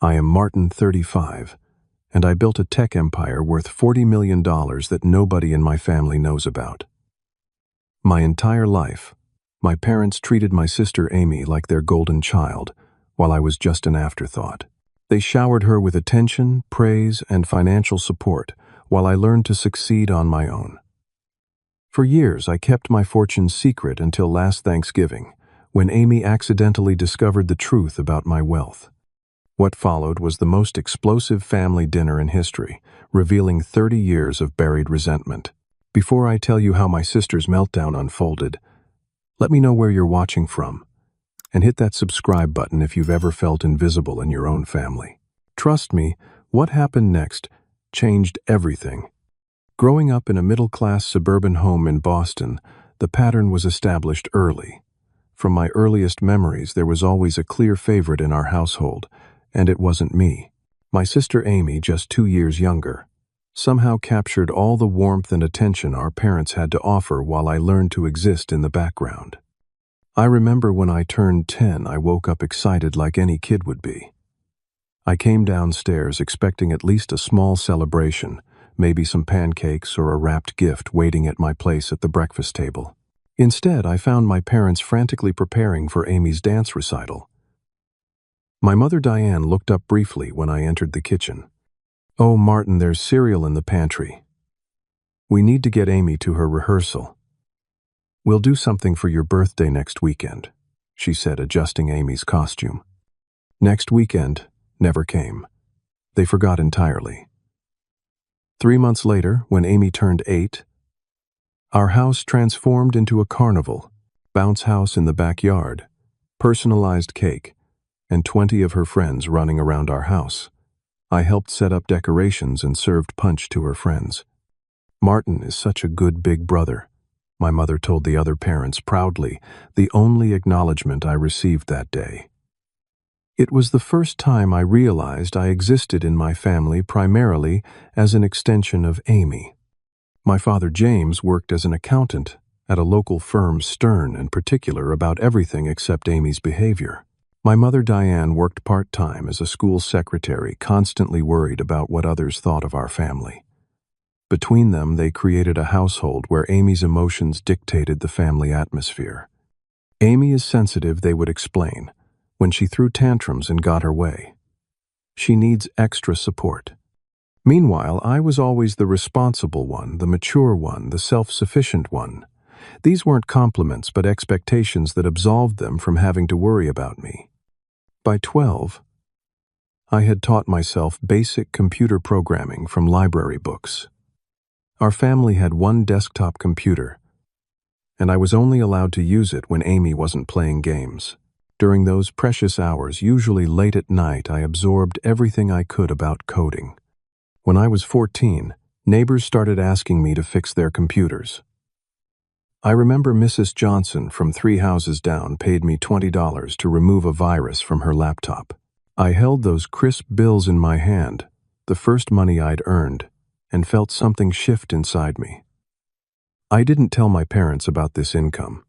I am Martin, 35, and I built a tech empire worth $40 million that nobody in my family knows about. My entire life, my parents treated my sister Amy like their golden child, while I was just an afterthought. They showered her with attention, praise, and financial support, while I learned to succeed on my own. For years, I kept my fortune secret until last Thanksgiving, when Amy accidentally discovered the truth about my wealth. What followed was the most explosive family dinner in history, revealing 30 years of buried resentment. Before I tell you how my sister's meltdown unfolded, let me know where you're watching from, and hit that subscribe button if you've ever felt invisible in your own family. Trust me, what happened next changed everything. Growing up in a middle-class suburban home in Boston, the pattern was established early. From my earliest memories, there was always a clear favorite in our household, and it wasn't me. My sister Amy, just 2 years younger, somehow captured all the warmth and attention our parents had to offer while I learned to exist in the background. I remember when I turned 10, I woke up excited like any kid would be. I came downstairs expecting at least a small celebration, maybe some pancakes or a wrapped gift waiting at my place at the breakfast table. Instead, I found my parents frantically preparing for Amy's dance recital. My mother Diane looked up briefly when I entered the kitchen. "Oh, Martin, there's cereal in the pantry. We need to get Amy to her rehearsal. We'll do something for your birthday next weekend," she said, adjusting Amy's costume. Next weekend never came. They forgot entirely. 3 months later, when Amy turned 8, our house transformed into a carnival, bounce house in the backyard, personalized cake, and 20 of her friends running around our house. I helped set up decorations and served punch to her friends. "Martin is such a good big brother," my mother told the other parents proudly, the only acknowledgement I received that day. It was the first time I realized I existed in my family primarily as an extension of Amy. My father James worked as an accountant at a local firm, stern and particular about everything except Amy's behavior. My mother Diane worked part-time as a school secretary, constantly worried about what others thought of our family. Between them, they created a household where Amy's emotions dictated the family atmosphere. "Amy is sensitive," they would explain, when she threw tantrums and got her way. "She needs extra support." Meanwhile, I was always the responsible one, the mature one, the self-sufficient one. These weren't compliments, but expectations that absolved them from having to worry about me. By 12, I had taught myself basic computer programming from library books. Our family had one desktop computer, and I was only allowed to use it when Amy wasn't playing games. During those precious hours, usually late at night, I absorbed everything I could about coding. When I was 14, neighbors started asking me to fix their computers. I remember Mrs. Johnson from 3 houses down paid me $20 to remove a virus from her laptop. I held those crisp bills in my hand, the first money I'd earned, and felt something shift inside me. I didn't tell my parents about this income.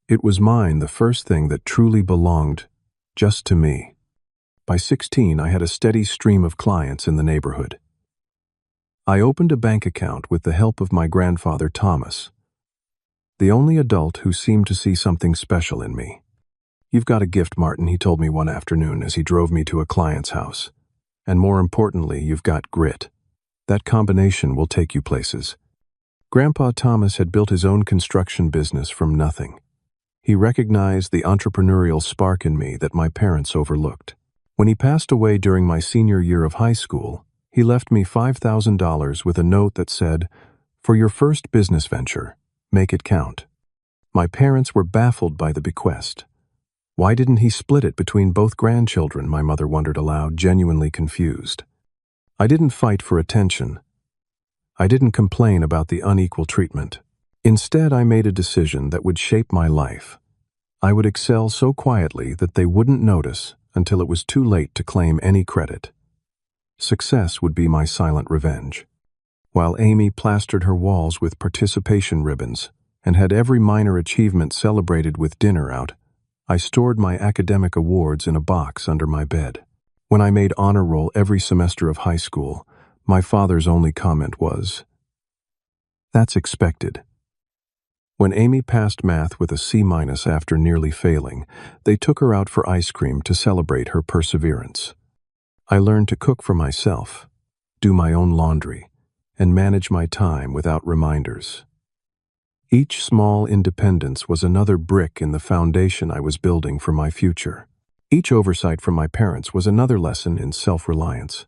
It was mine, the first thing that truly belonged just to me. By 16, I had a steady stream of clients in the neighborhood. I opened a bank account with the help of my grandfather Thomas, the only adult who seemed to see something special in me. "You've got a gift, Martin," he told me one afternoon as he drove me to a client's house. "And more importantly, you've got grit. That combination will take you places." Grandpa Thomas had built his own construction business from nothing. He recognized the entrepreneurial spark in me that my parents overlooked. When he passed away during my senior year of high school, he left me $5,000 with a note that said, "For your first business venture, make it count." My parents were baffled by the bequest. Why didn't he split it between both grandchildren, my mother wondered aloud, genuinely confused. I didn't fight for attention. I didn't complain about the unequal treatment. Instead, I made a decision that would shape my life. I would excel so quietly that they wouldn't notice until it was too late to claim any credit. Success would be my silent revenge. While Amy plastered her walls with participation ribbons and had every minor achievement celebrated with dinner out, I stored my academic awards in a box under my bed. When I made honor roll every semester of high school, my father's only comment was, "That's expected." When Amy passed math with a C- after nearly failing, they took her out for ice cream to celebrate her perseverance. I learned to cook for myself, do my own laundry, and manage my time without reminders. Each small independence was another brick in the foundation I was building for my future. Each oversight from my parents was another lesson in self-reliance.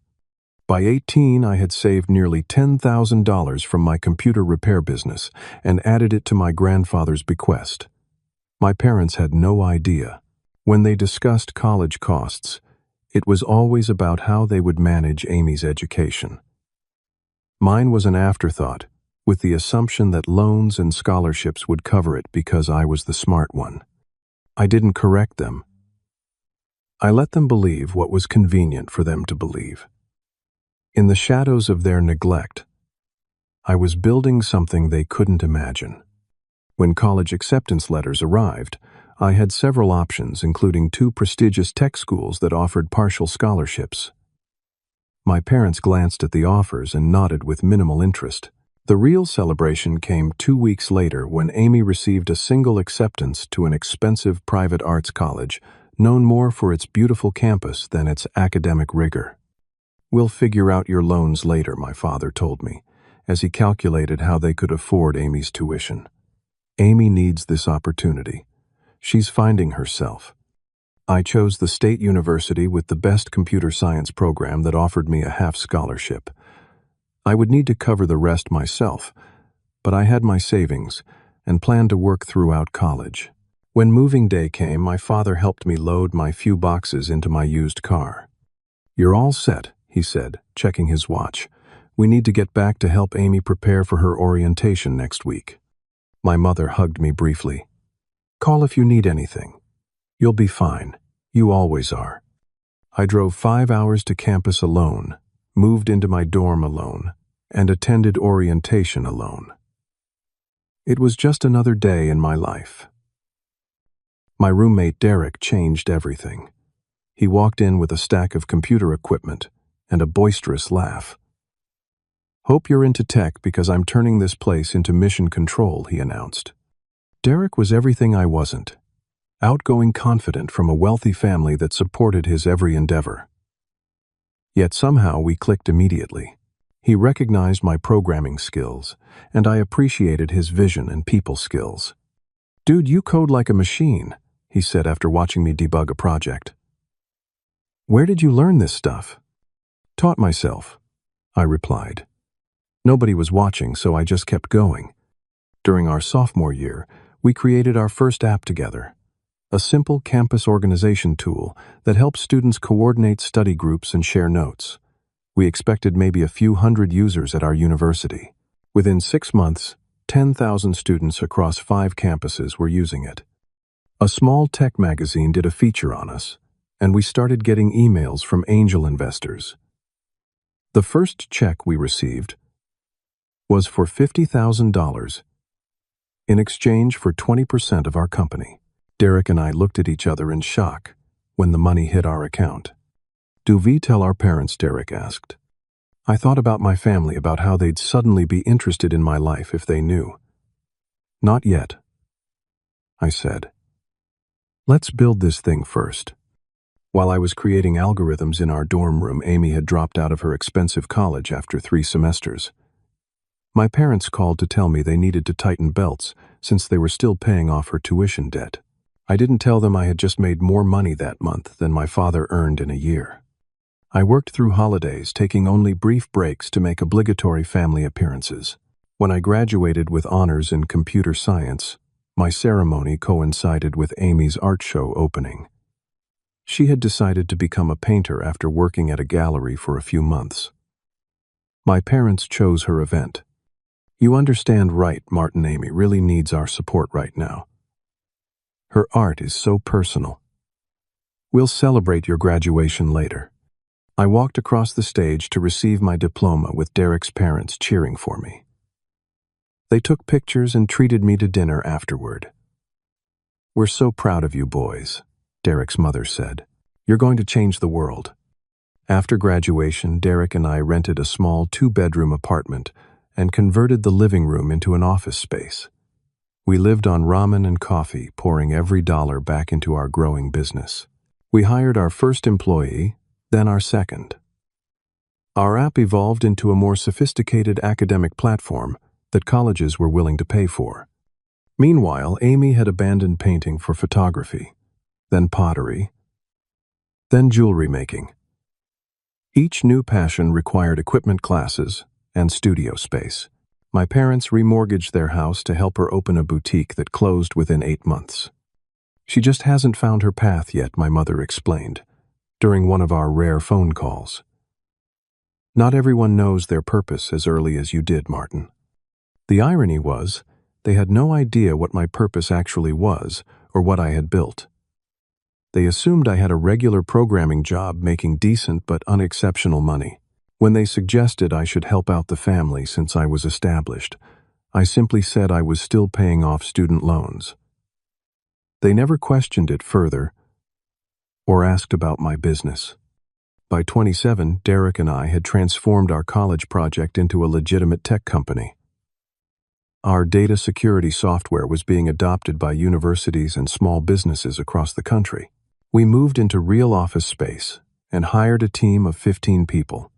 By 18, I had saved nearly $10,000 from my computer repair business and added it to my grandfather's bequest. My parents had no idea. When they discussed college costs, it was always about how they would manage Amy's education. Mine was an afterthought, with the assumption that loans and scholarships would cover it because I was the smart one. I didn't correct them. I let them believe what was convenient for them to believe. In the shadows of their neglect, I was building something they couldn't imagine. When college acceptance letters arrived, I had several options, including 2 prestigious tech schools that offered partial scholarships. My parents glanced at the offers and nodded with minimal interest. The real celebration came 2 weeks later when Amy received a single acceptance to an expensive private arts college, known more for its beautiful campus than its academic rigor. "We'll figure out your loans later," my father told me, as he calculated how they could afford Amy's tuition. "Amy needs this opportunity. She's finding herself." I chose the state university with the best computer science program that offered me a half scholarship. I would need to cover the rest myself, but I had my savings and planned to work throughout college. When moving day came, my father helped me load my few boxes into my used car. "You're all set," he said, checking his watch. "We need to get back to help Amy prepare for her orientation next week." My mother hugged me briefly. "Call if you need anything. You'll be fine. You always are." I drove 5 hours to campus alone, moved into my dorm alone, and attended orientation alone. It was just another day in my life. My roommate Derek changed everything. He walked in with a stack of computer equipment and a boisterous laugh. "Hope you're into tech because I'm turning this place into mission control," he announced. Derek was everything I wasn't. Outgoing, confident from a wealthy family that supported his every endeavor. Yet somehow we clicked immediately. He recognized my programming skills, and I appreciated his vision and people skills. "Dude, you code like a machine," he said after watching me debug a project. "Where did you learn this stuff?" "Taught myself," I replied. Nobody was watching, so I just kept going. During our sophomore year, we created our first app together. A simple campus organization tool that helps students coordinate study groups and share notes. We expected maybe a few hundred users at our university. Within 6 months, 10,000 students across 5 campuses were using it. A small tech magazine did a feature on us, and we started getting emails from angel investors. The first check we received was for $50,000 in exchange for 20% of our company. Derek and I looked at each other in shock when the money hit our account. "Do we tell our parents?" Derek asked. I thought about my family, about how they'd suddenly be interested in my life if they knew. "Not yet," I said. "Let's build this thing first." While I was creating algorithms in our dorm room, Amy had dropped out of her expensive college after 3 semesters. My parents called to tell me they needed to tighten belts since they were still paying off her tuition debt. I didn't tell them I had just made more money that month than my father earned in a year. I worked through holidays, taking only brief breaks to make obligatory family appearances. When I graduated with honors in computer science, my ceremony coincided with Amy's art show opening. She had decided to become a painter after working at a gallery for a few months. My parents chose her event. "You understand, right, Martin? Amy really needs our support right now. Her art is so personal. We'll celebrate your graduation later." I walked across the stage to receive my diploma with Derek's parents cheering for me. They took pictures and treated me to dinner afterward. "We're so proud of you boys," Derek's mother said. "You're going to change the world." After graduation, Derek and I rented a small two-bedroom apartment and converted the living room into an office space. We lived on ramen and coffee, pouring every dollar back into our growing business. We hired our first employee, then our second. Our app evolved into a more sophisticated academic platform that colleges were willing to pay for. Meanwhile, Amy had abandoned painting for photography, then pottery, then jewelry making. Each new passion required equipment classes and studio space. My parents remortgaged their house to help her open a boutique that closed within 8 months. She just hasn't found her path yet, my mother explained, during one of our rare phone calls. Not everyone knows their purpose as early as you did, Martin. The irony was, they had no idea what my purpose actually was or what I had built. They assumed I had a regular programming job making decent but unexceptional money. When they suggested I should help out the family since I was established, I simply said I was still paying off student loans. They never questioned it further or asked about my business. By 27, Derek and I had transformed our college project into a legitimate tech company. Our data security software was being adopted by universities and small businesses across the country. We moved into real office space and hired a team of 15 people.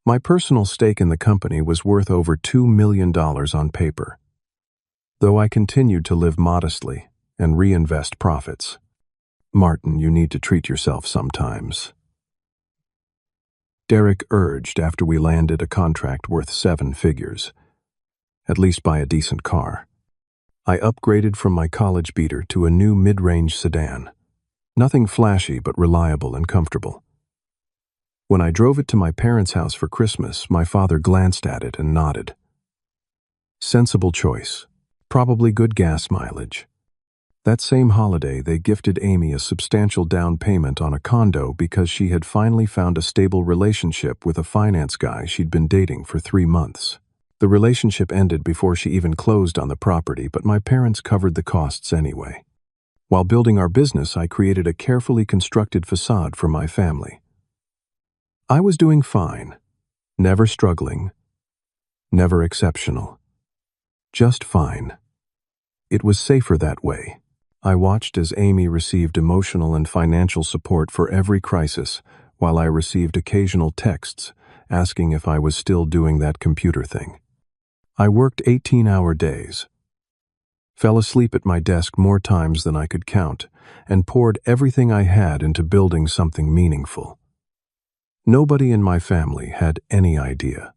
My personal stake in the company was worth over $2 million on paper, though I continued to live modestly and reinvest profits. Martin, you need to treat yourself sometimes, Derek urged after we landed a contract worth 7 figures. At least buy a decent car. I upgraded from my college beater to a new mid-range sedan. Nothing flashy but reliable and comfortable. When I drove it to my parents' house for Christmas, my father glanced at it and nodded. Sensible choice. Probably good gas mileage. That same holiday, they gifted Amy a substantial down payment on a condo because she had finally found a stable relationship with a finance guy she'd been dating for 3 months. The relationship ended before she even closed on the property, but my parents covered the costs anyway. While building our business, I created a carefully constructed facade for my family. I was doing fine, never struggling, never exceptional. Just fine. It was safer that way. I watched as Amy received emotional and financial support for every crisis, while I received occasional texts asking if I was still doing that computer thing. I worked 18-hour days, fell asleep at my desk more times than I could count, and poured everything I had into building something meaningful. Nobody in my family had any idea.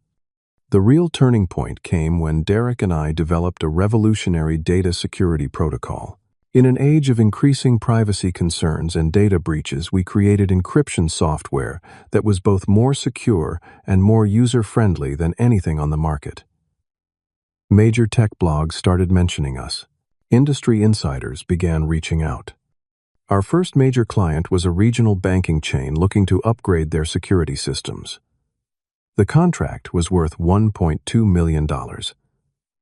The real turning point came when Derek and I developed a revolutionary data security protocol. In an age of increasing privacy concerns and data breaches, we created encryption software that was both more secure and more user-friendly than anything on the market. Major tech blogs started mentioning us. Industry insiders began reaching out. Our first major client was a regional banking chain looking to upgrade their security systems. The contract was worth $1.2 million,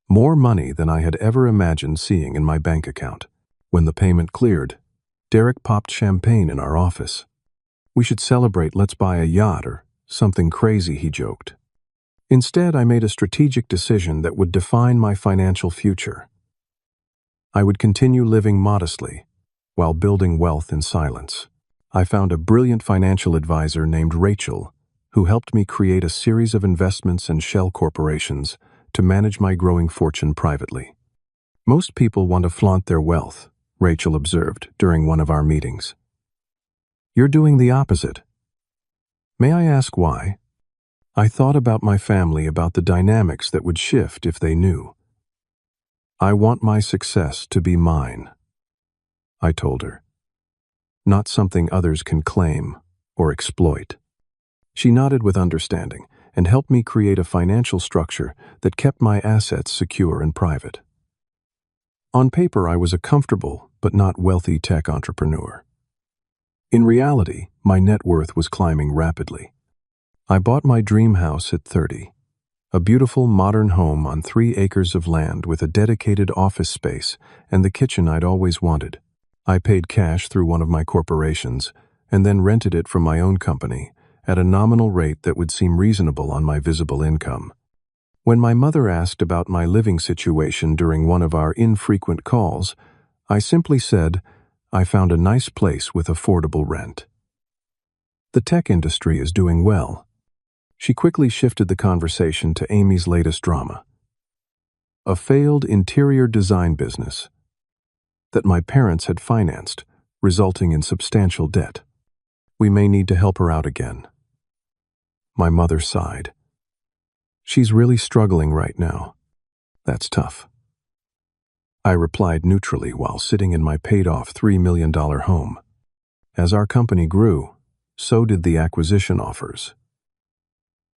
more money than I had ever imagined seeing in my bank account. When the payment cleared, Derek popped champagne in our office. "We should celebrate, let's buy a yacht or something crazy," he joked. Instead, I made a strategic decision that would define my financial future. I would continue living modestly while building wealth in silence. I found a brilliant financial advisor named Rachel, who helped me create a series of investments and shell corporations to manage my growing fortune privately. "Most people want to flaunt their wealth," Rachel observed during one of our meetings. "You're doing the opposite. May I ask why?" I thought about my family, about the dynamics that would shift if they knew. "I want my success to be mine," I told her, "not something others can claim or exploit." She nodded with understanding and helped me create a financial structure that kept my assets secure and private. On paper, I was a comfortable but not wealthy tech entrepreneur. In reality, my net worth was climbing rapidly. I bought my dream house at 30, a beautiful modern home on 3 acres of land with a dedicated office space and the kitchen I'd always wanted. I paid cash through one of my corporations and then rented it from my own company at a nominal rate that would seem reasonable on my visible income. When my mother asked about my living situation during one of our infrequent calls, I simply said, I found a nice place with affordable rent. The tech industry is doing well. She quickly shifted the conversation to Amy's latest drama. A failed interior design business that my parents had financed, resulting in substantial debt. We may need to help her out again. My mother sighed. She's really struggling right now. That's tough. I replied neutrally while sitting in my paid-off $3 million home. As our company grew, so did the acquisition offers.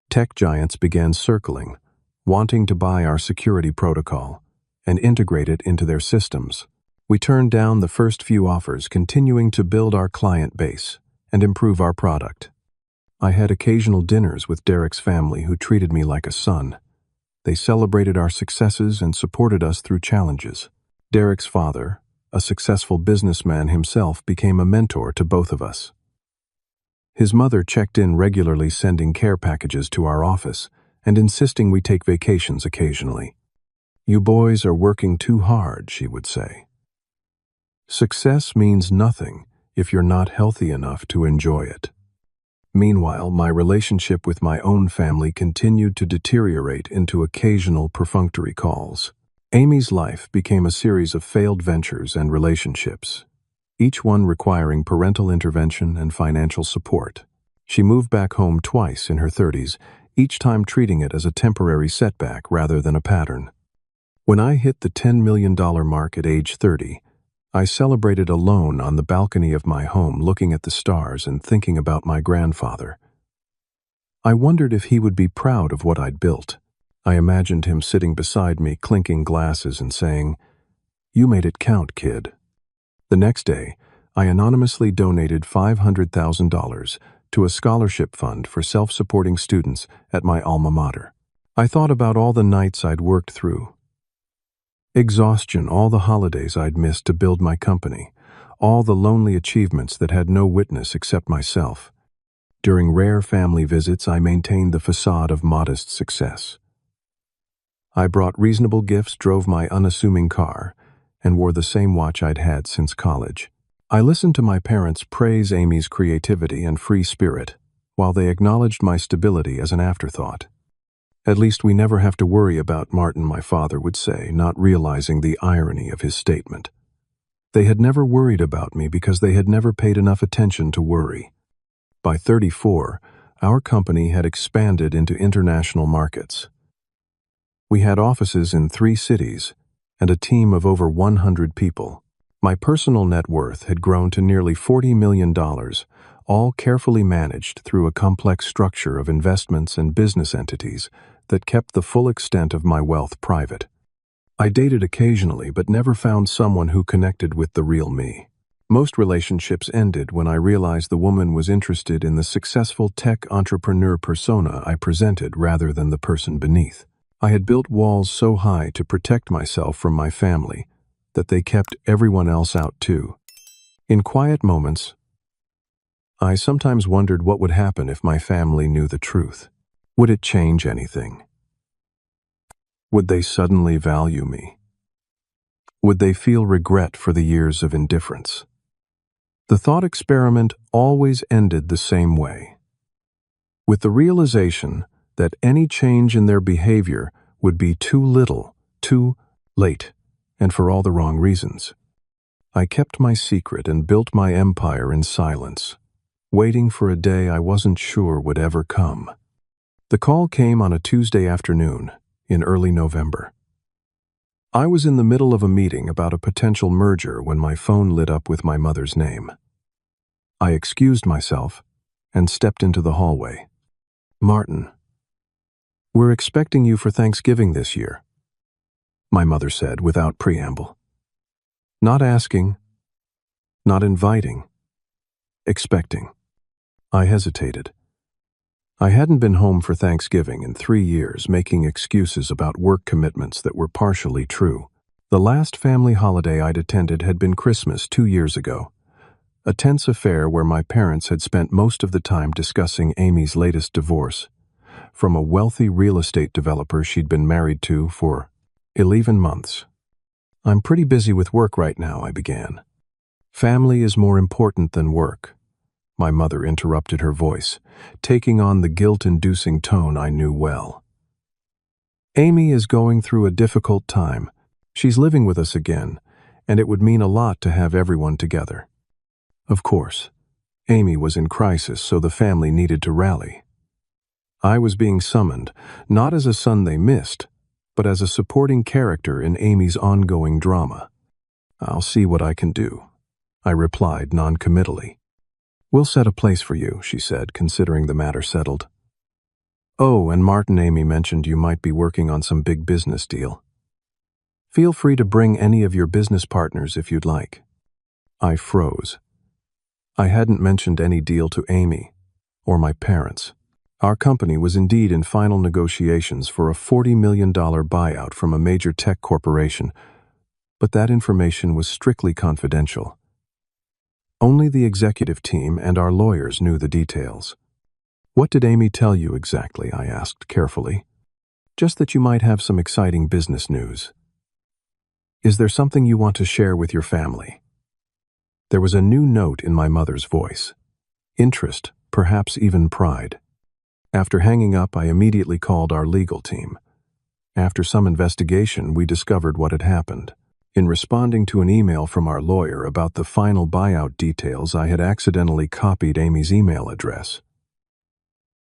Tech giants began circling, wanting to buy our security protocol and integrate it into their systems. We turned down the first few offers, continuing to build our client base and improve our product. I had occasional dinners with Derek's family, who treated me like a son. They celebrated our successes and supported us through challenges. Derek's father, a successful businessman himself, became a mentor to both of us. His mother checked in regularly, sending care packages to our office and insisting we take vacations occasionally. "You boys are working too hard," she would say. Success means nothing if you're not healthy enough to enjoy it. Meanwhile, my relationship with my own family continued to deteriorate into occasional perfunctory calls. Amy's life became a series of failed ventures and relationships, each one requiring parental intervention and financial support. She moved back home twice in her 30s, each time treating it as a temporary setback rather than a pattern. When I hit the $10 million mark at age 30, I celebrated alone on the balcony of my home, looking at the stars and thinking about my grandfather. I wondered if he would be proud of what I'd built. I imagined him sitting beside me, clinking glasses and saying, "You made it count, kid." The next day, I anonymously donated $500,000 to a scholarship fund for self-supporting students at my alma mater. I thought about all the nights I'd worked through, exhaustion, all the holidays I'd missed to build my company, all the lonely achievements that had no witness except myself. During rare family visits, I maintained the facade of modest success. I brought reasonable gifts, drove my unassuming car, and wore the same watch I'd had since college. I listened to my parents praise Amy's creativity and free spirit, while they acknowledged my stability as an afterthought. "At least we never have to worry about Martin," my father would say, not realizing the irony of his statement. They had never worried about me because they had never paid enough attention to worry. By 34, our company had expanded into international markets. We had offices in 3 cities and a team of over 100 people. My personal net worth had grown to nearly $40 million, all carefully managed through a complex structure of investments and business entities that kept the full extent of my wealth private. I dated occasionally, but never found someone who connected with the real me. Most relationships ended when I realized the woman was interested in the successful tech entrepreneur persona I presented rather than the person beneath. I had built walls so high to protect myself from my family that they kept everyone else out too. In quiet moments, I sometimes wondered what would happen if my family knew the truth. Would it change anything? Would they suddenly value me? Would they feel regret for the years of indifference? The thought experiment always ended the same way, with the realization that any change in their behavior would be too little, too late, and for all the wrong reasons. I kept my secret and built my empire in silence, waiting for a day I wasn't sure would ever come. The call came on a Tuesday afternoon in early November. I was in the middle of a meeting about a potential merger when my phone lit up with my mother's name. I excused myself and stepped into the hallway. "Martin, we're expecting you for Thanksgiving this year," my mother said without preamble. Not asking, not inviting, expecting. I hesitated. I hadn't been home for Thanksgiving in 3 years, making excuses about work commitments that were partially true. The last family holiday I'd attended had been Christmas 2 years ago, a tense affair where my parents had spent most of the time discussing Amy's latest divorce from a wealthy real estate developer she'd been married to for 11 months. "I'm pretty busy with work right now," I began. "Family is more important than work," my mother interrupted, her voice taking on the guilt-inducing tone I knew well. "Amy is going through a difficult time. She's living with us again, and it would mean a lot to have everyone together." Of course, Amy was in crisis, so the family needed to rally. I was being summoned, not as a son they missed, but as a supporting character in Amy's ongoing drama. "I'll see what I can do," I replied non-committally. "We'll set a place for you," she said, considering the matter settled. "Oh, and Martin, Amy mentioned you might be working on some big business deal. Feel free to bring any of your business partners if you'd like." I froze. I hadn't mentioned any deal to Amy or my parents. Our company was indeed in final negotiations for a $40 million buyout from a major tech corporation, but that information was strictly confidential. Only the executive team and our lawyers knew the details. "What did Amy tell you exactly?" I asked carefully. "Just that you might have some exciting business news. Is there something you want to share with your family?" There was a new note in my mother's voice. Interest, perhaps even pride. After hanging up, I immediately called our legal team. After some investigation, we discovered what had happened. In responding to an email from our lawyer about the final buyout details, I had accidentally copied Amy's email address.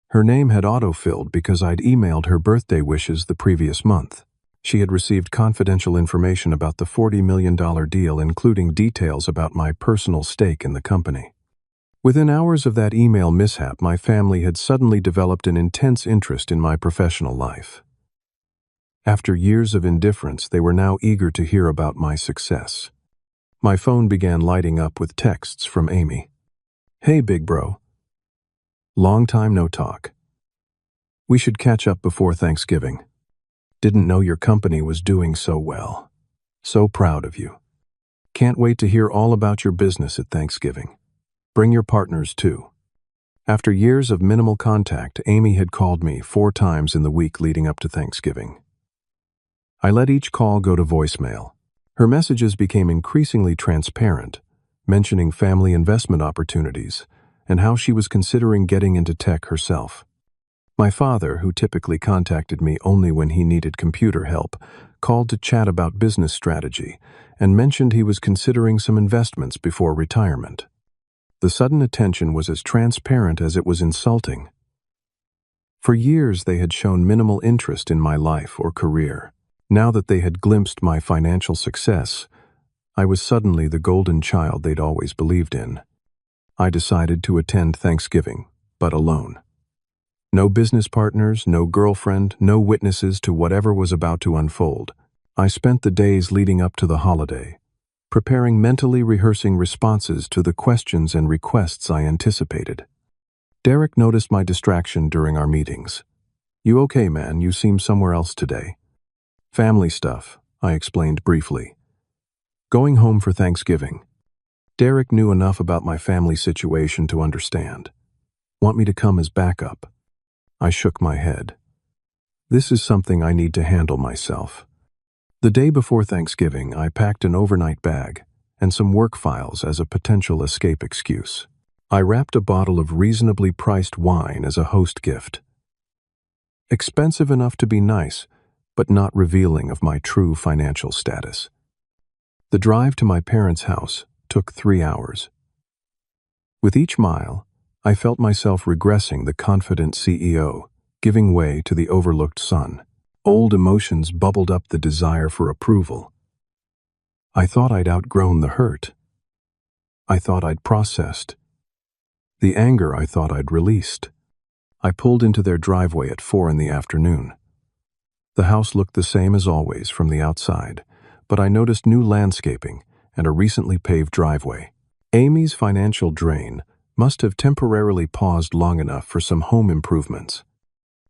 Her name had autofilled because I'd emailed her birthday wishes the previous month. She had received confidential information about the $40 million deal, including details about my personal stake in the company. Within hours of that email mishap, my family had suddenly developed an intense interest in my professional life. After years of indifference, they were now eager to hear about my success. My phone began lighting up with texts from Amy. "Hey, big bro. Long time no talk. We should catch up before Thanksgiving. Didn't know your company was doing so well. So proud of you. Can't wait to hear all about your business at Thanksgiving. Bring your partners too." After years of minimal contact, Amy had called me 4 times in the week leading up to Thanksgiving. I let each call go to voicemail. Her messages became increasingly transparent, mentioning family investment opportunities and how she was considering getting into tech herself. My father, who typically contacted me only when he needed computer help, called to chat about business strategy and mentioned he was considering some investments before retirement. The sudden attention was as transparent as it was insulting. For years, they had shown minimal interest in my life or career. Now that they had glimpsed my financial success, I was suddenly the golden child they'd always believed in. I decided to attend Thanksgiving, but alone. No business partners, no girlfriend, no witnesses to whatever was about to unfold. I spent the days leading up to the holiday, mentally rehearsing responses to the questions and requests I anticipated. Derek noticed my distraction during our meetings. "You okay, man? You seem somewhere else today." "Family stuff," I explained briefly. "Going home for Thanksgiving." Derek knew enough about my family situation to understand. "Want me to come as backup?" I shook my head. "This is something I need to handle myself." The day before Thanksgiving, I packed an overnight bag and some work files as a potential escape excuse. I wrapped a bottle of reasonably priced wine as a host gift. Expensive enough to be nice, but not revealing of my true financial status. The drive to my parents' house took 3 hours. With each mile, I felt myself regressing the confident CEO, giving way to the overlooked son. Old emotions bubbled up, the desire for approval. I thought I'd outgrown the hurt. I thought I'd processed. The anger I thought I'd released. I pulled into their driveway at 4 in the afternoon. The house looked the same as always from the outside, but I noticed new landscaping and a recently paved driveway. Amy's financial drain must have temporarily paused long enough for some home improvements.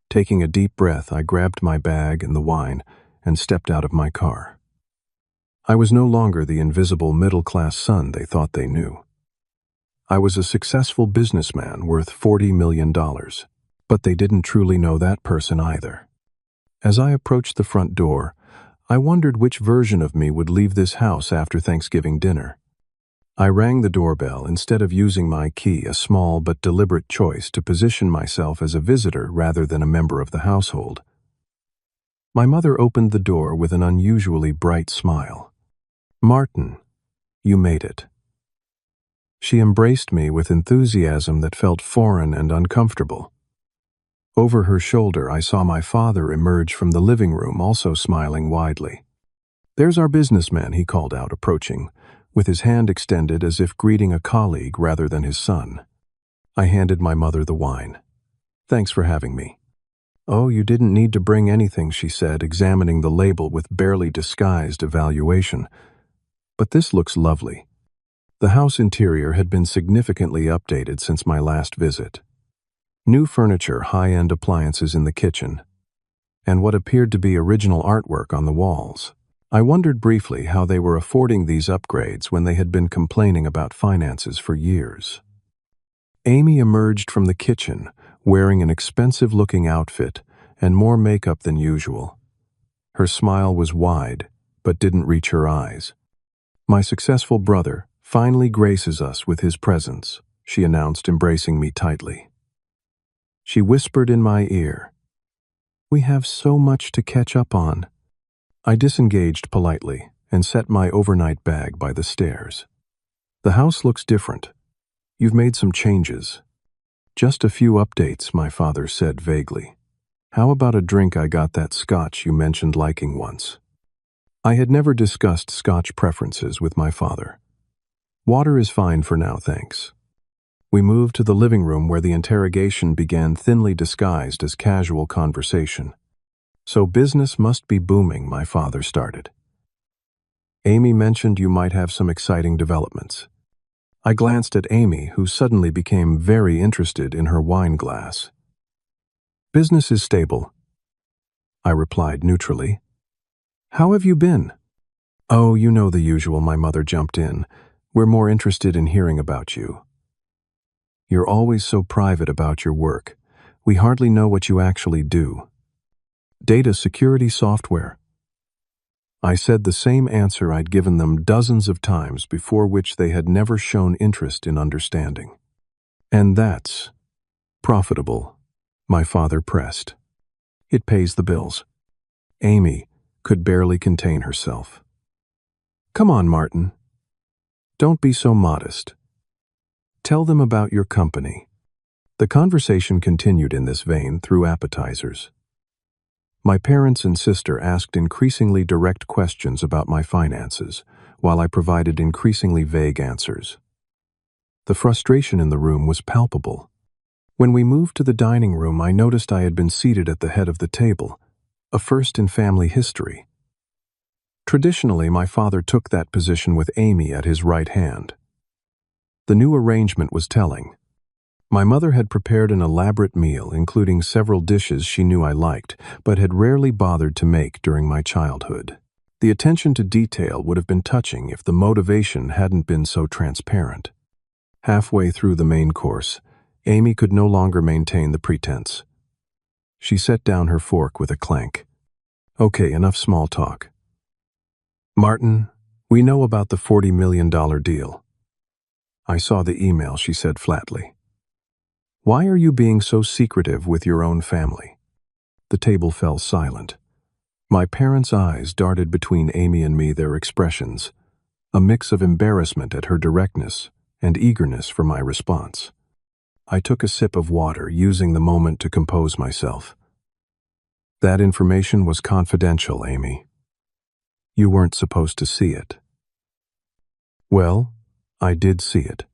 Taking a deep breath, I grabbed my bag and the wine and stepped out of my car. I was no longer the invisible middle-class son they thought they knew. I was a successful businessman worth $40 million. But they didn't truly know that person either. As I approached the front door, I wondered which version of me would leave this house after Thanksgiving dinner. I rang the doorbell instead of using my key, a small but deliberate choice to position myself as a visitor rather than a member of the household. My mother opened the door with an unusually bright smile. "Martin, you made it." She embraced me with enthusiasm that felt foreign and uncomfortable. Over her shoulder, I saw my father emerge from the living room, also smiling widely. "There's our businessman," he called out, approaching, with his hand extended as if greeting a colleague rather than his son. I handed my mother the wine. "Thanks for having me." "Oh, you didn't need to bring anything," she said, examining the label with barely disguised evaluation. "But this looks lovely." The house interior had been significantly updated since my last visit. New furniture, high-end appliances in the kitchen, and what appeared to be original artwork on the walls. I wondered briefly how they were affording these upgrades when they had been complaining about finances for years. Amy emerged from the kitchen, wearing an expensive-looking outfit and more makeup than usual. Her smile was wide, but didn't reach her eyes. "My successful brother finally graces us with his presence," she announced, embracing me tightly. She whispered in my ear, "We have so much to catch up on." I disengaged politely and set my overnight bag by the stairs. "The house looks different. You've made some changes." "Just a few updates," my father said vaguely. "How about a drink? I got that scotch you mentioned liking once." I had never discussed scotch preferences with my father. "Water is fine for now, thanks." We moved to the living room where the interrogation began, thinly disguised as casual conversation. "So business must be booming," my father started. "Amy mentioned you might have some exciting developments." I glanced at Amy, who suddenly became very interested in her wine glass. "Business is stable," I replied neutrally. "How have you been?" "Oh, you know the usual," my mother jumped in. "We're more interested in hearing about you. You're always so private about your work. We hardly know what you actually do." "Data security software." I said the same answer I'd given them dozens of times before, which they had never shown interest in understanding. "And that's profitable," my father pressed. "It pays the bills." Amy could barely contain herself. "Come on, Martin. Don't be so modest. Tell them about your company." The conversation continued in this vein through appetizers. My parents and sister asked increasingly direct questions about my finances, while I provided increasingly vague answers. The frustration in the room was palpable. When we moved to the dining room, I noticed I had been seated at the head of the table, a first in family history. Traditionally, my father took that position with Amy at his right hand. The new arrangement was telling. My mother had prepared an elaborate meal, including several dishes she knew I liked, but had rarely bothered to make during my childhood. The attention to detail would have been touching if the motivation hadn't been so transparent. Halfway through the main course, Amy could no longer maintain the pretense. She set down her fork with a clank. "Okay, enough small talk. Martin, we know about the $40 million deal." "I saw the email," she said flatly. "Why are you being so secretive with your own family?" The table fell silent. My parents' eyes darted between Amy and me, their expressions, a mix of embarrassment at her directness and eagerness for my response. I took a sip of water, using the moment to compose myself. "That information was confidential, Amy. You weren't supposed to see it." "Well, I did see it,"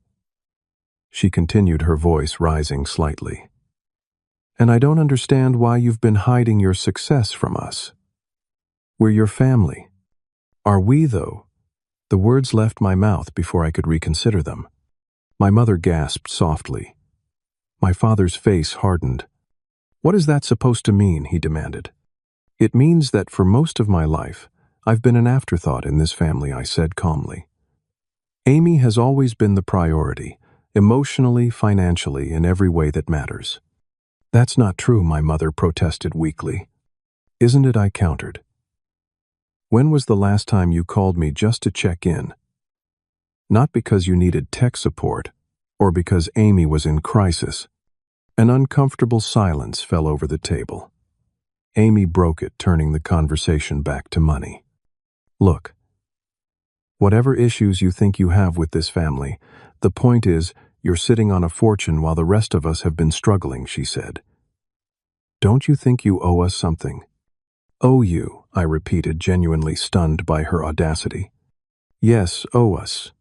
she continued, her voice rising slightly. "And I don't understand why you've been hiding your success from us. We're your family." "Are we, though?" The words left my mouth before I could reconsider them. My mother gasped softly. My father's face hardened. "What is that supposed to mean?" he demanded. "It means that for most of my life, I've been an afterthought in this family," I said calmly. "Amy has always been the priority, Emotionally, financially, in every way that matters. That's not true, my mother protested weakly. Isn't it? I countered. When was the last time you called me just to check in? Not because you needed tech support, or because Amy was in crisis. An uncomfortable silence fell over the table. Amy broke it, turning the conversation back to money. Look, whatever issues you think you have with this family, the point is, you're sitting on a fortune while the rest of us have been struggling, she said. Don't you think you owe us something? Owe you, I repeated, genuinely stunned by her audacity. Yes, owe us.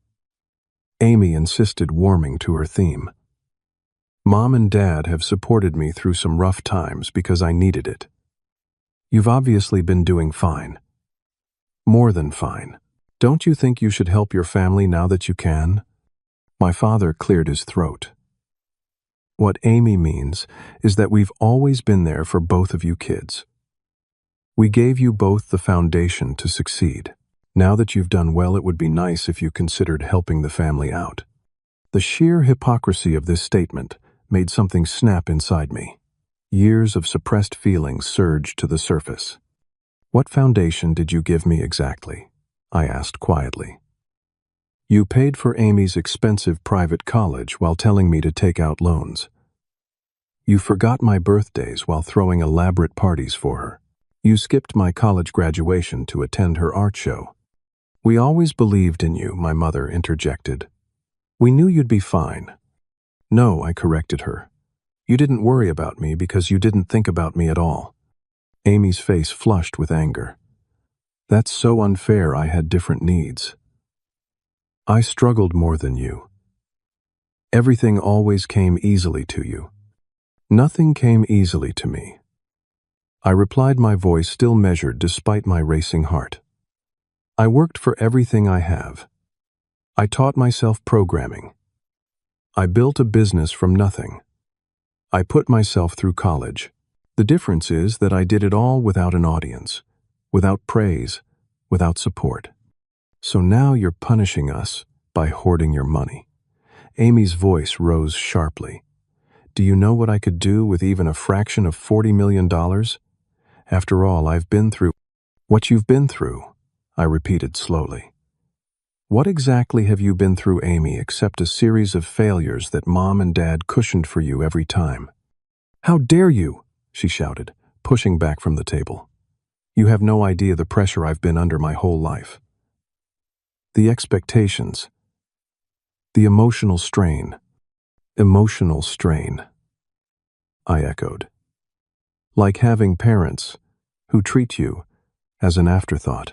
Amy insisted, warming to her theme. Mom and Dad have supported me through some rough times because I needed it. You've obviously been doing fine. More than fine. Don't you think you should help your family now that you can? My father cleared his throat. What Amy means is that we've always been there for both of you kids. We gave you both the foundation to succeed. Now that you've done well, it would be nice if you considered helping the family out. The sheer hypocrisy of this statement made something snap inside me. Years of suppressed feelings surged to the surface. What foundation did you give me exactly? I asked quietly. You paid for Amy's expensive private college while telling me to take out loans. You forgot my birthdays while throwing elaborate parties for her. You skipped my college graduation to attend her art show. We always believed in you, my mother interjected. We knew you'd be fine. No, I corrected her. You didn't worry about me because you didn't think about me at all. Amy's face flushed with anger. That's so unfair. I had different needs. I struggled more than you. Everything always came easily to you. Nothing came easily to me. I replied, my voice still measured despite my racing heart. I worked for everything I have. I taught myself programming. I built a business from nothing. I put myself through college. The difference is that I did it all without an audience, without praise, without support. So now you're punishing us by hoarding your money. Amy's voice rose sharply. Do you know what I could do with even a fraction of $40 million? After all, I've been through what you've been through, I repeated slowly. What exactly have you been through, Amy, except a series of failures that Mom and Dad cushioned for you every time? How dare you, she shouted, pushing back from the table. You have no idea the pressure I've been under my whole life. The expectations. The emotional strain. Emotional strain, I echoed. Like having parents who treat you as an afterthought,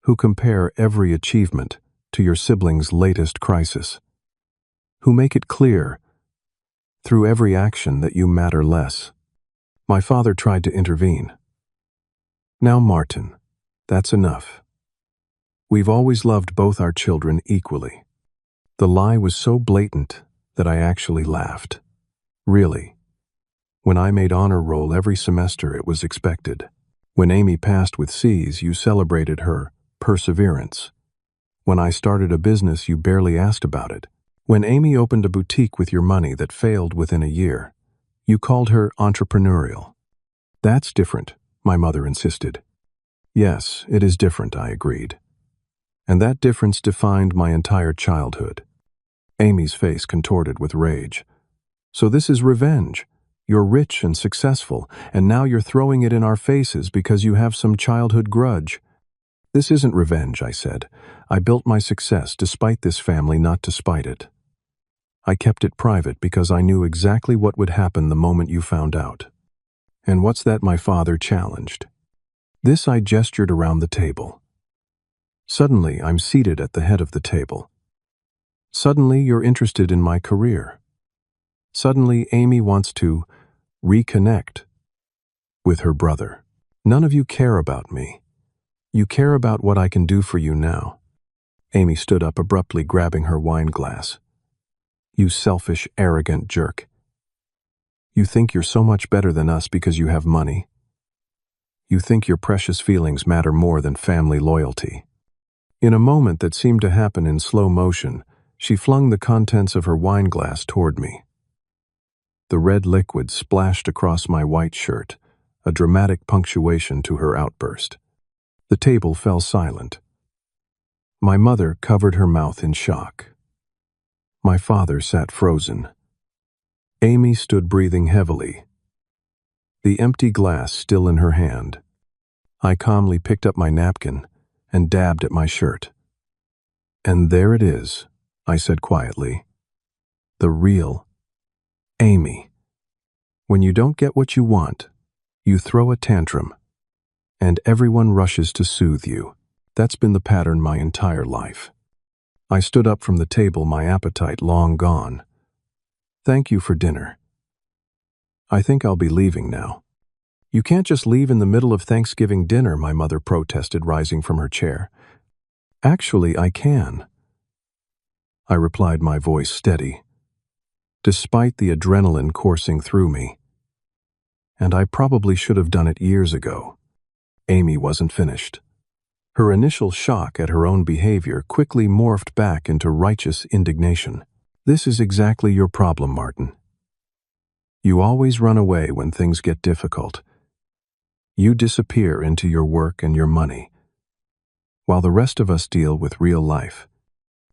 who compare every achievement to your sibling's latest crisis, who make it clear through every action that you matter less. My father tried to intervene. Now, Martin, that's enough. We've always loved both our children equally. The lie was so blatant that I actually laughed. Really. When I made honor roll every semester, it was expected. When Amy passed with C's, you celebrated her perseverance. When I started a business, you barely asked about it. When Amy opened a boutique with your money that failed within a year, you called her entrepreneurial. That's different, my mother insisted. Yes, it is different, I agreed. And that difference defined my entire childhood. Amy's face contorted with rage. So this is revenge. You're rich and successful, and now you're throwing it in our faces because you have some childhood grudge. This isn't revenge, I said. I built my success despite this family, not to spite it. I kept it private because I knew exactly what would happen the moment you found out. And what's that? My father challenged. This, I gestured around the table. Suddenly, I'm seated at the head of the table. Suddenly, you're interested in my career. Suddenly, Amy wants to reconnect with her brother. None of you care about me. You care about what I can do for you now. Amy stood up abruptly, grabbing her wine glass. You selfish, arrogant jerk. You think you're so much better than us because you have money. You think your precious feelings matter more than family loyalty. In a moment that seemed to happen in slow motion, She flung the contents of her wineglass toward me. The red liquid splashed across my white shirt, a dramatic punctuation to her outburst. The table fell silent. My mother covered her mouth in shock. My father sat frozen. Amy stood breathing heavily, the empty glass still in her hand. I calmly picked up my napkin and dabbed at my shirt. "And there it is," I said quietly. "The real Amy. When you don't get what you want, you throw a tantrum, and everyone rushes to soothe you. That's been the pattern my entire life." I stood up from the table, my appetite long gone. "Thank you for dinner. I think I'll be leaving now." "You can't just leave in the middle of Thanksgiving dinner," my mother protested, rising from her chair. "Actually, I can," I replied, my voice steady, despite the adrenaline coursing through me. "And I probably should have done it years ago." Amy wasn't finished. Her initial shock at her own behavior quickly morphed back into righteous indignation. "This is exactly your problem, Martin. You always run away when things get difficult. You disappear into your work and your money, while the rest of us deal with real life."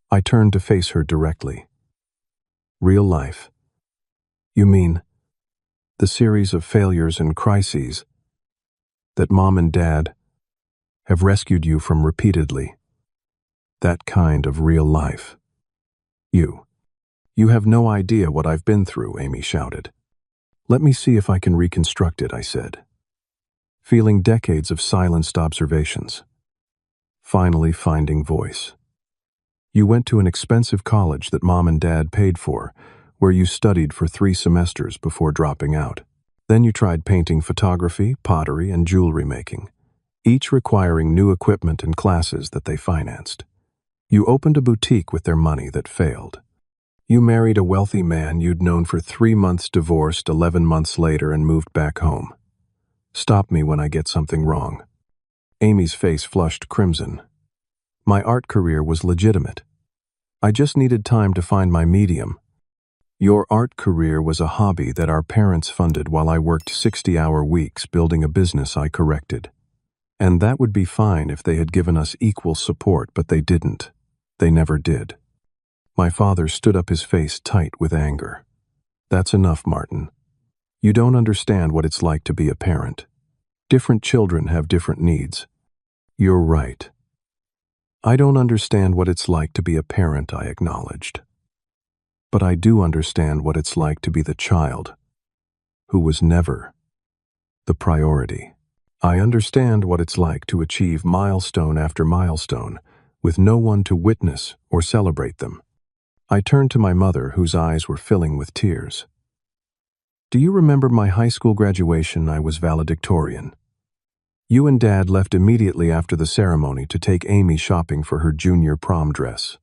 I turned to face her directly. "Real life? You mean the series of failures and crises that Mom and Dad have rescued you from repeatedly? That kind of real life? You have no idea what I've been through," Amy shouted. "Let me see if I can reconstruct it," I said, feeling decades of silenced observations, finally finding voice. "You went to an expensive college that Mom and Dad paid for, where you studied for 3 semesters before dropping out. Then you tried painting, photography, pottery, and jewelry making, each requiring new equipment and classes that they financed. You opened a boutique with their money that failed. You married a wealthy man you'd known for 3 months, divorced 11 months later, and moved back home. Stop me when I get something wrong." Amy's face flushed crimson. "My art career was legitimate. I just needed time to find my medium. Your art career was a hobby that our parents funded while I worked 60-hour weeks building a business I corrected. And that would be fine if they had given us equal support, but they didn't. They never did." My father stood up, his face tight with anger. "That's enough, Martin. You don't understand what it's like to be a parent. Different children have different needs." "You're right. I don't understand what it's like to be a parent," I acknowledged. "But I do understand what it's like to be the child who was never the priority. I understand what it's like to achieve milestone after milestone with no one to witness or celebrate them." I turned to my mother, whose eyes were filling with tears. "Do you remember my high school graduation? I was valedictorian. You and Dad left immediately after the ceremony to take Amy shopping for her junior prom dress."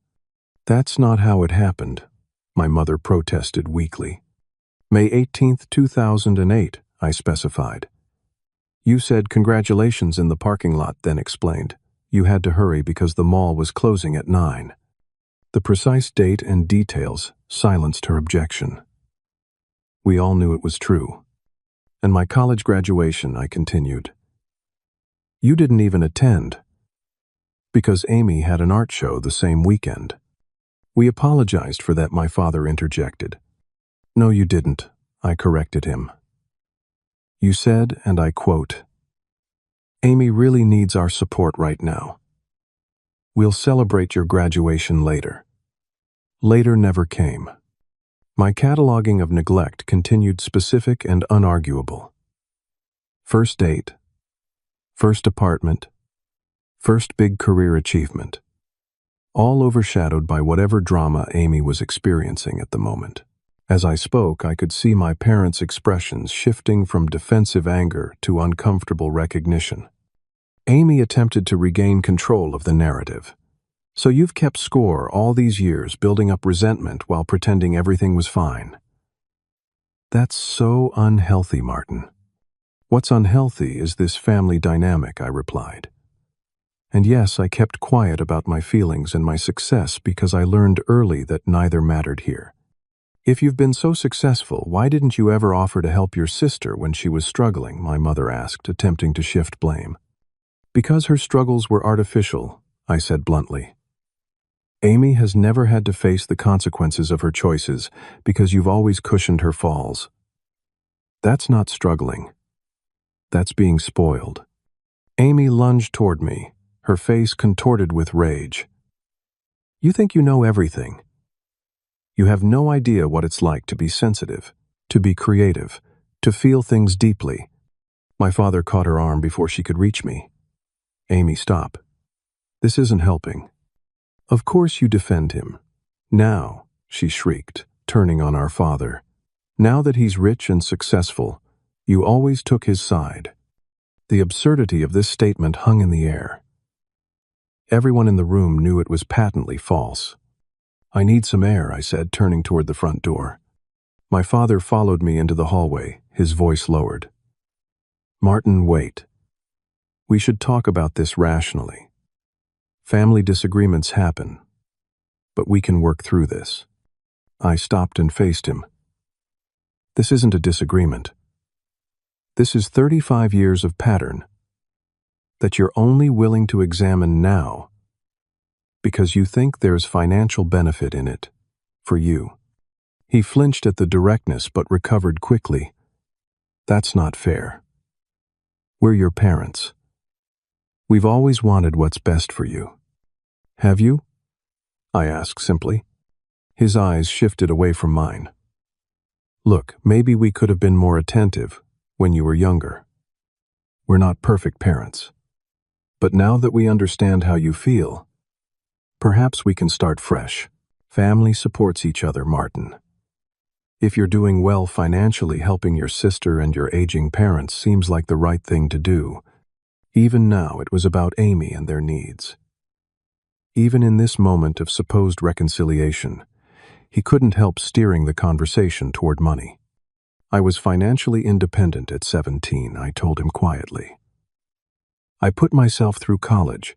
"That's not how it happened," my mother protested weakly. "May 18th, 2008, I specified. You said congratulations in the parking lot, then explained you had to hurry because the mall was closing at 9. The precise date and details silenced her objection. We all knew it was true. "And my college graduation," I continued. "You didn't even attend because Amy had an art show the same weekend." "We apologized for that," my father interjected. "No, you didn't," I corrected him. "You said, and I quote, 'Amy really needs our support right now. We'll celebrate your graduation later.' Later never came." My cataloging of neglect continued, specific and unarguable. First date, first apartment, first big career achievement, all overshadowed by whatever drama Amy was experiencing at the moment. As I spoke, I could see my parents' expressions shifting from defensive anger to uncomfortable recognition. Amy attempted to regain control of the narrative. "So you've kept score all these years, building up resentment while pretending everything was fine. That's so unhealthy, Martin." "What's unhealthy is this family dynamic," I replied. And yes, I kept quiet about my feelings and my success because I learned early that neither mattered here. "If you've been so successful, why didn't you ever offer to help your sister when she was struggling?" my mother asked, attempting to shift blame. "Because her struggles were artificial," I said bluntly. "Amy has never had to face the consequences of her choices because you've always cushioned her falls. That's not struggling. That's being spoiled." Amy lunged toward me, her face contorted with rage. "You think you know everything. You have no idea what it's like to be sensitive, to be creative, to feel things deeply." My father caught her arm before she could reach me. "Amy, stop. This isn't helping." "Of course you defend him. Now," she shrieked, turning on our father. "Now that he's rich and successful, you always took his side." The absurdity of this statement hung in the air. Everyone in the room knew it was patently false. "I need some air," I said, turning toward the front door. My father followed me into the hallway, his voice lowered. "Martin, wait. We should talk about this rationally. Family disagreements happen, but we can work through this." I stopped and faced him. "This isn't a disagreement. This is 35 years of pattern that you're only willing to examine now because you think there's financial benefit in it, for you." He flinched at the directness but recovered quickly. "That's not fair. We're your parents. We've always wanted what's best for you." "Have you?" I asked simply. His eyes shifted away from mine. "Look, maybe we could have been more attentive when you were younger. We're not perfect parents. But now that we understand how you feel, perhaps we can start fresh. Family supports each other, Martin. If you're doing well financially, helping your sister and your aging parents seems like the right thing to do. Even now, it was about Amy and their needs." Even in this moment of supposed reconciliation, he couldn't help steering the conversation toward money. "I was financially independent at 17, I told him quietly. "I put myself through college,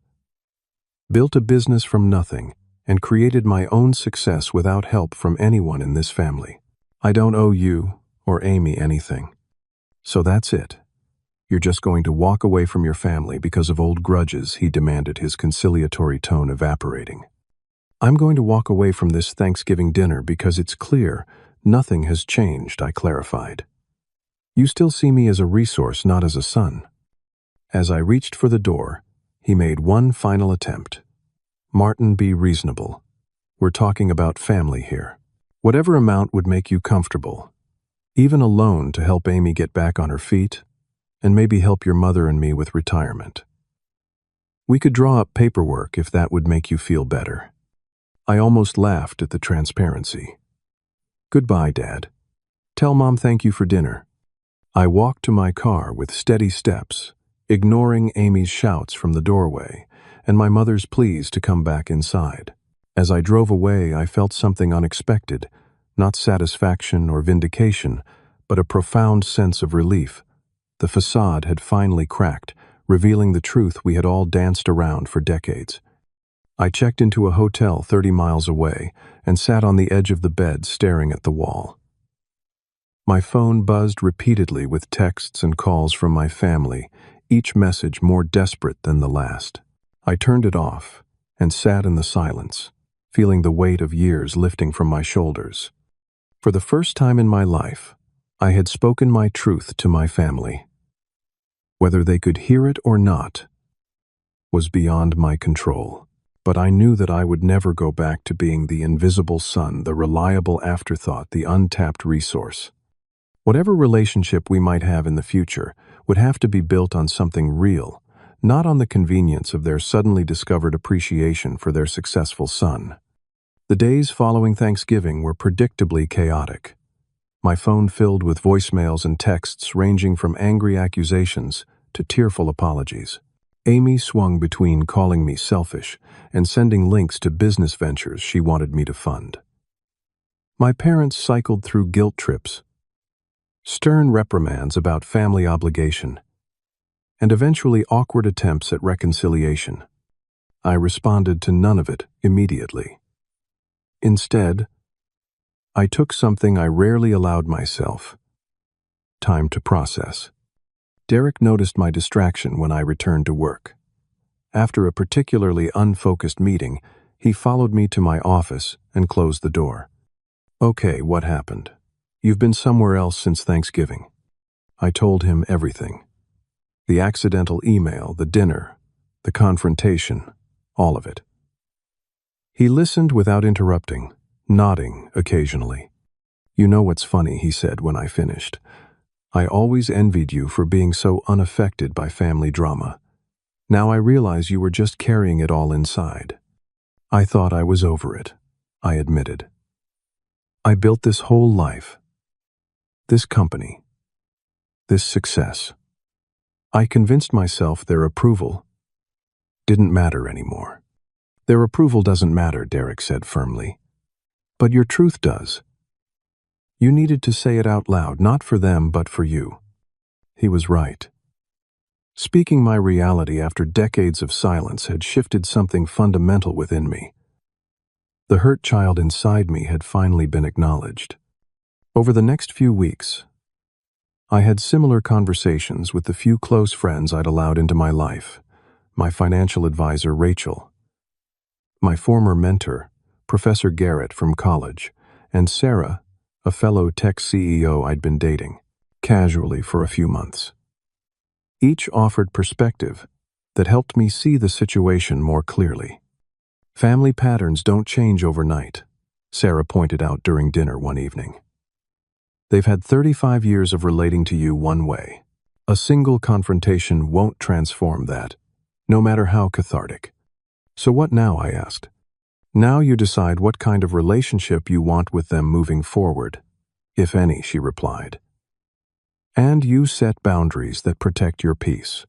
built a business from nothing, and created my own success without help from anyone in this family. I don't owe you or Amy anything. So that's it. You're just going to walk away from your family because of old grudges," he demanded, his conciliatory tone evaporating. "I'm going to walk away from this Thanksgiving dinner because it's clear nothing has changed," I clarified. "You still see me as a resource, not as a son." As I reached for the door, he made one final attempt. "Martin, be reasonable. We're talking about family here. Whatever amount would make you comfortable, even a loan to help Amy get back on her feet, and maybe help your mother and me with retirement. We could draw up paperwork if that would make you feel better." I almost laughed at the transparency. "Goodbye, Dad. Tell Mom thank you for dinner." I walked to my car with steady steps, ignoring Amy's shouts from the doorway and my mother's pleas to come back inside. As I drove away, I felt something unexpected, not satisfaction or vindication, but a profound sense of relief. The facade had finally cracked, revealing the truth we had all danced around for decades. I checked into a hotel 30 miles away and sat on the edge of the bed staring at the wall. My phone buzzed repeatedly with texts and calls from my family, each message more desperate than the last. I turned it off and sat in the silence, feeling the weight of years lifting from my shoulders. For the first time in my life, I had spoken my truth to my family. Whether they could hear it or not was beyond my control. But I knew that I would never go back to being the invisible son, the reliable afterthought, the untapped resource. Whatever relationship we might have in the future would have to be built on something real, not on the convenience of their suddenly discovered appreciation for their successful son. The days following Thanksgiving were predictably chaotic. My phone filled with voicemails and texts ranging from angry accusations to tearful apologies. Amy swung between calling me selfish and sending links to business ventures she wanted me to fund. My parents cycled through guilt trips, stern reprimands about family obligation, and eventually awkward attempts at reconciliation. I responded to none of it immediately. Instead, I took something I rarely allowed myself: time to process. Derek noticed my distraction when I returned to work. After a particularly unfocused meeting, he followed me to my office and closed the door. "Okay, what happened? You've been somewhere else since Thanksgiving." I told him everything. The accidental email, the dinner, the confrontation, all of it. He listened without interrupting, nodding occasionally. "You know what's funny," he said when I finished. "I always envied you for being so unaffected by family drama. Now I realize you were just carrying it all inside." I thought I was over it, I admitted. I built this whole life, this company, this success. I convinced myself their approval didn't matter anymore. "Their approval doesn't matter," Derek said firmly. "But your truth does. You needed to say it out loud, not for them, but for you." He was right. Speaking my reality after decades of silence had shifted something fundamental within me. The hurt child inside me had finally been acknowledged. Over the next few weeks, I had similar conversations with the few close friends I'd allowed into my life: my financial advisor, Rachel; my former mentor, Professor Garrett from college; and Sarah, a fellow tech CEO I'd been dating, casually for a few months. Each offered perspective that helped me see the situation more clearly. "Family patterns don't change overnight," Sarah pointed out during dinner one evening. "They've had 35 years of relating to you one way. A single confrontation won't transform that, no matter how cathartic." "So what now?" I asked. "Now you decide what kind of relationship you want with them moving forward, if any," she replied. "And you set boundaries that protect your peace."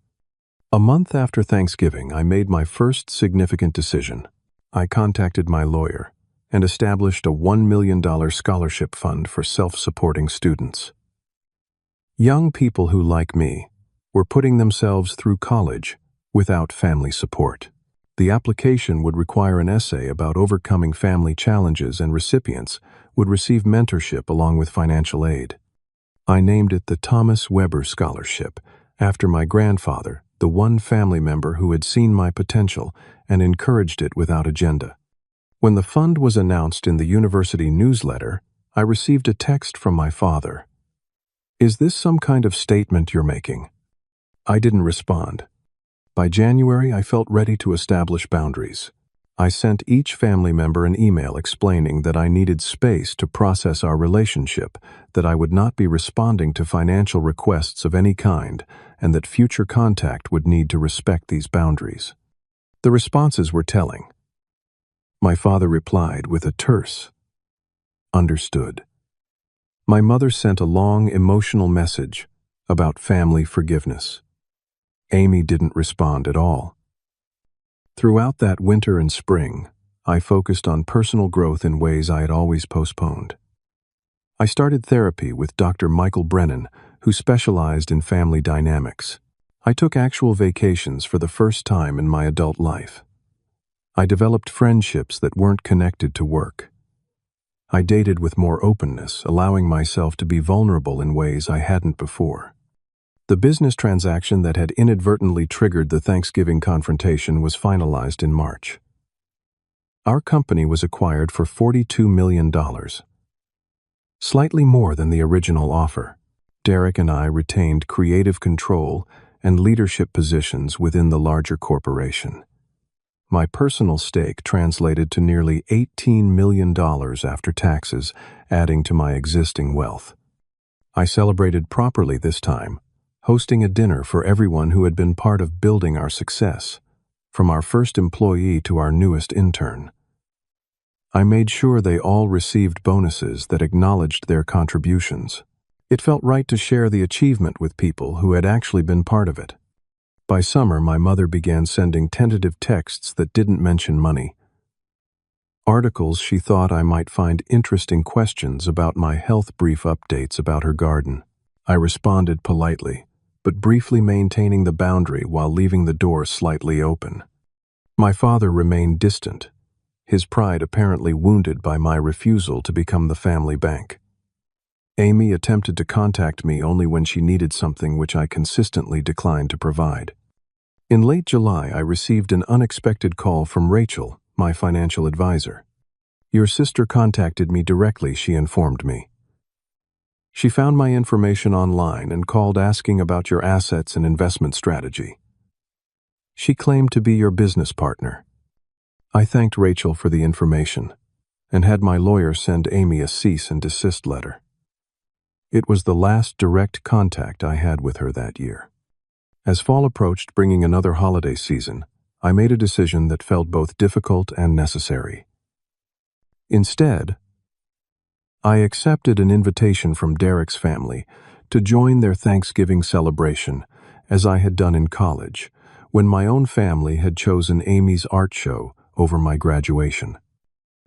A month after Thanksgiving, I made my first significant decision. I contacted my lawyer and established a $1 million scholarship fund for self-supporting students. Young people who, like me, were putting themselves through college without family support. The application would require an essay about overcoming family challenges, and recipients would receive mentorship along with financial aid. I named it the Thomas Weber Scholarship, after my grandfather, the one family member who had seen my potential and encouraged it without agenda. When the fund was announced in the university newsletter, I received a text from my father. "Is this some kind of statement you're making?" I didn't respond. By January, I felt ready to establish boundaries. I sent each family member an email explaining that I needed space to process our relationship, that I would not be responding to financial requests of any kind, and that future contact would need to respect these boundaries. The responses were telling. My father replied with a terse, "Understood." My mother sent a long, emotional message about family forgiveness. Amy didn't respond at all. Throughout that winter and spring, I focused on personal growth in ways I had always postponed. I started therapy with Dr. Michael Brennan, who specialized in family dynamics. I took actual vacations for the first time in my adult life. I developed friendships that weren't connected to work. I dated with more openness, allowing myself to be vulnerable in ways I hadn't before. The business transaction that had inadvertently triggered the Thanksgiving confrontation was finalized in March. Our company was acquired for $42 million, slightly more than the original offer. Derek and I retained creative control and leadership positions within the larger corporation. My personal stake translated to nearly $18 million after taxes, adding to my existing wealth. I celebrated properly this time, hosting a dinner for everyone who had been part of building our success, from our first employee to our newest intern. I made sure they all received bonuses that acknowledged their contributions. It felt right to share the achievement with people who had actually been part of it. By summer, my mother began sending tentative texts that didn't mention money. Articles she thought I might find interesting, questions about my health, brief updates about her garden. I responded politely, but briefly, maintaining the boundary while leaving the door slightly open. My father remained distant, his pride apparently wounded by my refusal to become the family bank. Amy attempted to contact me only when she needed something which I consistently declined to provide. In late July, I received an unexpected call from Rachel, my financial advisor. "Your sister contacted me directly," she informed me. "She found my information online and called asking about your assets and investment strategy. She claimed to be your business partner." I thanked Rachel for the information and had my lawyer send Amy a cease and desist letter. It was the last direct contact I had with her that year. As fall approached, bringing another holiday season, I made a decision that felt both difficult and necessary. Instead, I accepted an invitation from Derek's family to join their Thanksgiving celebration, as I had done in college, when my own family had chosen Amy's art show over my graduation.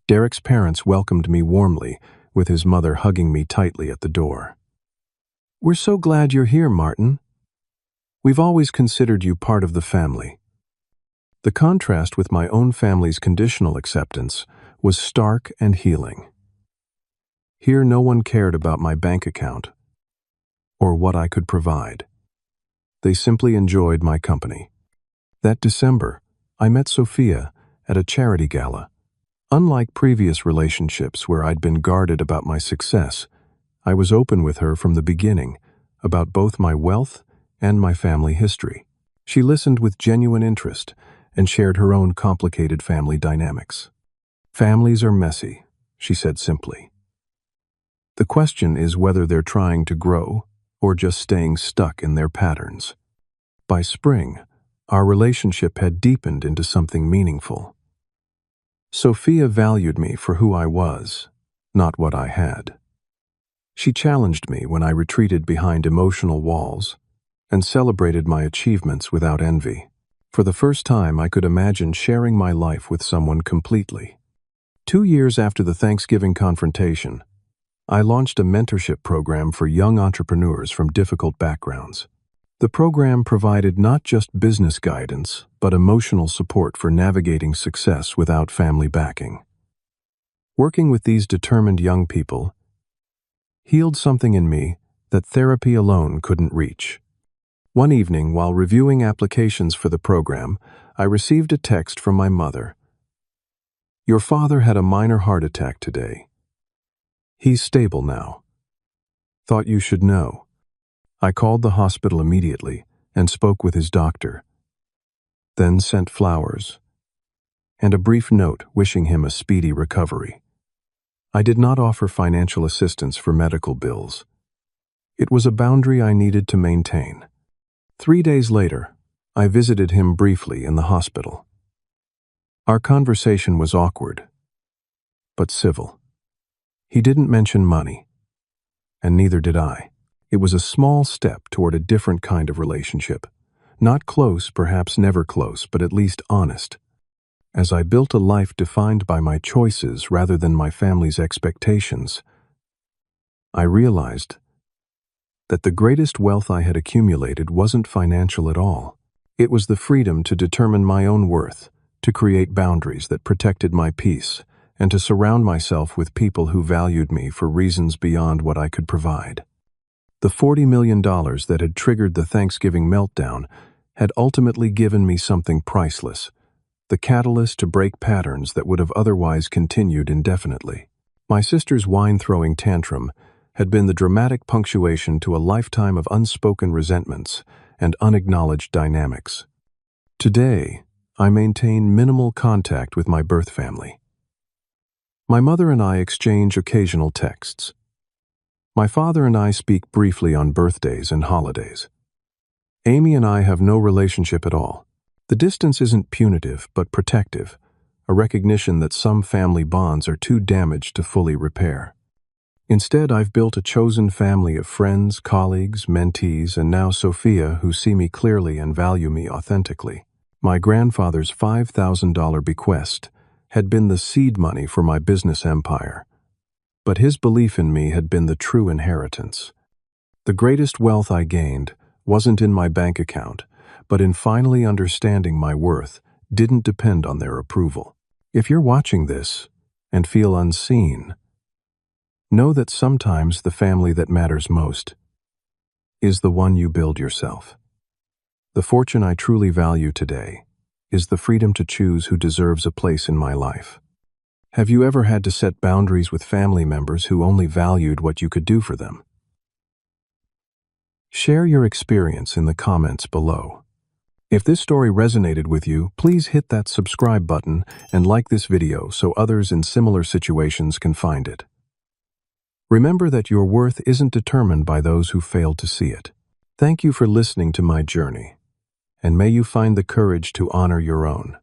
Derek's parents welcomed me warmly, with his mother hugging me tightly at the door. "We're so glad you're here, Martin. We've always considered you part of the family." The contrast with my own family's conditional acceptance was stark and healing. Here no one cared about my bank account or what I could provide. They simply enjoyed my company. That December, I met Sophia at a charity gala. Unlike previous relationships where I'd been guarded about my success, I was open with her from the beginning about both my wealth and my family history. She listened with genuine interest and shared her own complicated family dynamics. "Families are messy," she said simply. "The question is whether they're trying to grow or just staying stuck in their patterns." By spring, our relationship had deepened into something meaningful. Sophia valued me for who I was, not what I had. She challenged me when I retreated behind emotional walls and celebrated my achievements without envy. For the first time, I could imagine sharing my life with someone completely. 2 years after the Thanksgiving confrontation, I launched a mentorship program for young entrepreneurs from difficult backgrounds. The program provided not just business guidance, but emotional support for navigating success without family backing. Working with these determined young people healed something in me that therapy alone couldn't reach. One evening, while reviewing applications for the program, I received a text from my mother. "Your father had a minor heart attack today. He's stable now. Thought you should know." I called the hospital immediately and spoke with his doctor, then sent flowers and a brief note wishing him a speedy recovery. I did not offer financial assistance for medical bills. It was a boundary I needed to maintain. 3 days later, I visited him briefly in the hospital. Our conversation was awkward, but civil. He didn't mention money, and neither did I. It was a small step toward a different kind of relationship. Not close, perhaps never close, but at least honest. As I built a life defined by my choices rather than my family's expectations, I realized that the greatest wealth I had accumulated wasn't financial at all. It was the freedom to determine my own worth, to create boundaries that protected my peace, and to surround myself with people who valued me for reasons beyond what I could provide. The $40 million that had triggered the Thanksgiving meltdown had ultimately given me something priceless, the catalyst to break patterns that would have otherwise continued indefinitely. My sister's wine-throwing tantrum had been the dramatic punctuation to a lifetime of unspoken resentments and unacknowledged dynamics. Today, I maintain minimal contact with my birth family. My mother and I exchange occasional texts. My father and I speak briefly on birthdays and holidays. Amy and I have no relationship at all. The distance isn't punitive, but protective, a recognition that some family bonds are too damaged to fully repair. Instead, I've built a chosen family of friends, colleagues, mentees, and now Sophia, who see me clearly and value me authentically. My grandfather's $5,000 bequest had been the seed money for my business empire, but his belief in me had been the true inheritance. The greatest wealth I gained wasn't in my bank account, but in finally understanding my worth didn't depend on their approval. If you're watching this and feel unseen, know that sometimes the family that matters most is the one you build yourself. The fortune I truly value today is the freedom to choose who deserves a place in my life. Have you ever had to set boundaries with family members who only valued what you could do for them? Share your experience in the comments below. If this story resonated with you, please hit that subscribe button and like this video so others in similar situations can find it. Remember that your worth isn't determined by those who failed to see it. Thank you for listening to my journey, and may you find the courage to honor your own.